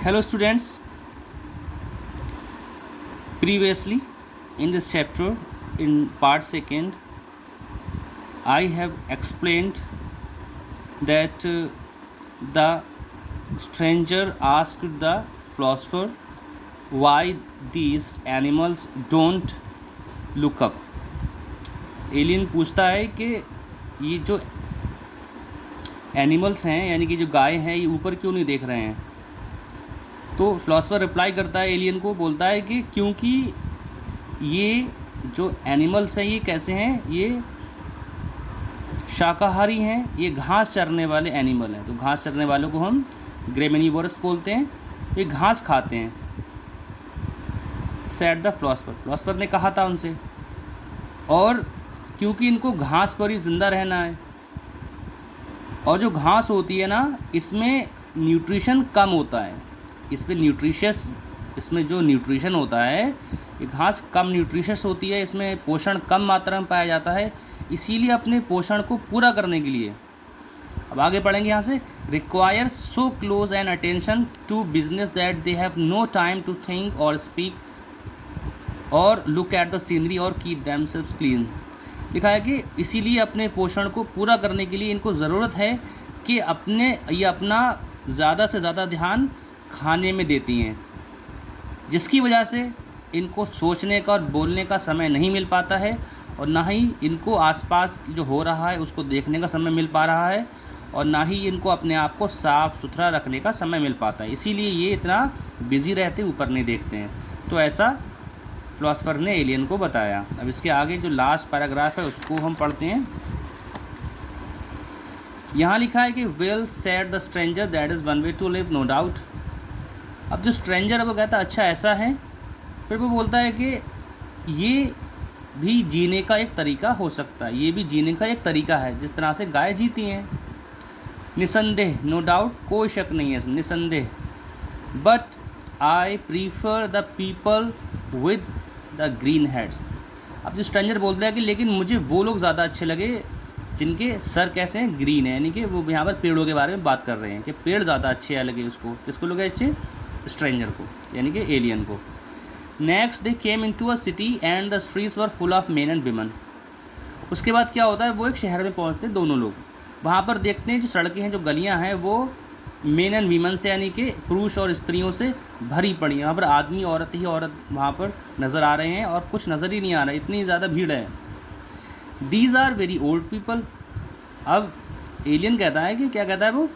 Hello students, previously in this chapter in part second I have explained that the stranger asked the philosopher why these animals don't look up. Alien पूछता है कि ये जो animals हैं यानी कि जो गाय हैं ये ऊपर क्यों नहीं देख रहे हैं। तो फिलोसफर रिप्लाई करता है एलियन को, बोलता है कि क्योंकि ये जो एनिमल्स हैं ये कैसे हैं, ये शाकाहारी हैं, ये घास चरने वाले एनिमल हैं। तो घास चरने वालों को हम ग्रेमिनिवोरस बोलते हैं, ये घास खाते हैं। सेड द फिलोसफर ने कहा था उनसे, और क्योंकि इनको घास पर ही ज़िंदा रहना है, और जो घास होती है ना इसमें न्यूट्रिशन कम होता है, इसमें जो न्यूट्रिशन होता है ये घास कम न्यूट्रिशस होती है, इसमें पोषण कम मात्रा में पाया जाता है। इसीलिए अपने पोषण को पूरा करने के लिए, अब आगे पढ़ेंगे यहाँ से, require so close and attention to business that they have no time to think और स्पीक और लुक एट द सीनरी और कीप देमसेल्व्स क्लीन। लिखा है कि इसीलिए अपने पोषण को पूरा करने के लिए इनको ज़रूरत है कि ये अपना ज़्यादा से ज़्यादा ध्यान खाने में देती हैं, जिसकी वजह से इनको सोचने का और बोलने का समय नहीं मिल पाता है, और ना ही इनको आसपास जो हो रहा है उसको देखने का समय मिल पा रहा है, और ना ही इनको अपने आप को साफ़ सुथरा रखने का समय मिल पाता है। इसीलिए ये इतना बिज़ी रहते, ऊपर नहीं देखते हैं। तो ऐसा फिलोसफर ने एलियन को बताया। अब इसके आगे जो लास्ट पैराग्राफ है उसको हम पढ़ते हैं। यहाँ लिखा है कि well said the stranger that is one way to live no doubt. अब जो स्ट्रेंजर है वो कहता है अच्छा ऐसा है, फिर वो बोलता है कि ये भी जीने का एक तरीका हो सकता है, ये भी जीने का एक तरीका है जिस तरह से गाय जीती हैं। निसंदेह, नो डाउट, कोई शक नहीं है इसमें, निसंदेह। But I prefer the people with the green heads. अब जो स्ट्रेंजर बोलता है कि लेकिन मुझे वो लोग ज़्यादा अच्छे लगे जिनके सर कैसे हैं, ग्रीन है, यानी कि वो यहाँ पर पेड़ों के बारे में बात कर रहे हैं कि पेड़ ज़्यादा अच्छे लगे उसको। किसको लगे अच्छे? स्ट्रेंजर को, यानी कि एलियन को। Next they came into a city and the streets were full of men and women. उसके बाद क्या होता है, वो एक शहर में पहुंचते हैं दोनों लोग। वहाँ पर देखते हैं जो सड़कें हैं, जो गलियाँ हैं, वो मेन एंड वीमन से यानी कि पुरुष और स्त्रियों से भरी पड़ी हैं। वहाँ पर आदमी औरत ही औरत वहाँ पर नज़र आ रहे हैं, और कुछ नज़र ही नहीं आ रहा है, इतनी ज़्यादा भीड़ है। These are very old people. अब एलियन कहता है कि क्या कहता है वो,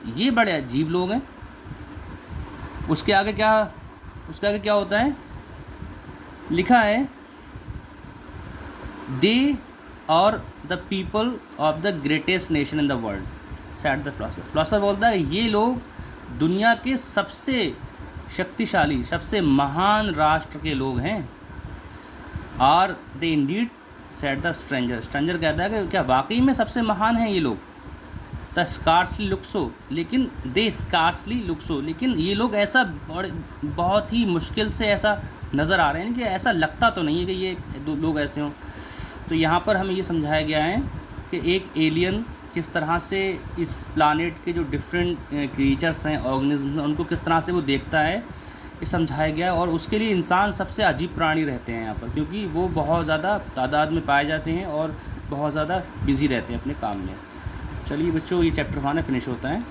ये बड़े अजीब लोग हैं। उसके आगे क्या होता है, लिखा है they are the people of the greatest nation in the world, said the philosopher बोलता है ये लोग दुनिया के सबसे शक्तिशाली, सबसे महान राष्ट्र के लोग हैं। Are they indeed, said the stranger कहता है कि क्या वाकई में सबसे महान हैं ये लोग। द स्कार्सली लुक्सो, लेकिन दे स्कार्सली लुक्सो, लेकिन ये लोग ऐसा बहुत ही मुश्किल से ऐसा नज़र आ रहे हैं कि ऐसा लगता तो नहीं है कि ये लोग ऐसे हों। तो यहाँ पर हमें ये समझाया गया है कि एक एलियन किस तरह से इस प्लानेट के जो डिफरेंट क्रिएचर्स हैं, ऑर्गेनिज्म हैं, उनको किस तरह से वो देखता है, ये समझाया गया है। और उसके लिए इंसान सबसे अजीब प्राणी रहते हैं यहाँ पर, क्योंकि वो बहुत ज़्यादा तादाद में पाए जाते हैं और बहुत ज़्यादा बिज़ी रहते हैं अपने काम में। चलिए बच्चों, ये चैप्टर हमारा फिनिश होता है।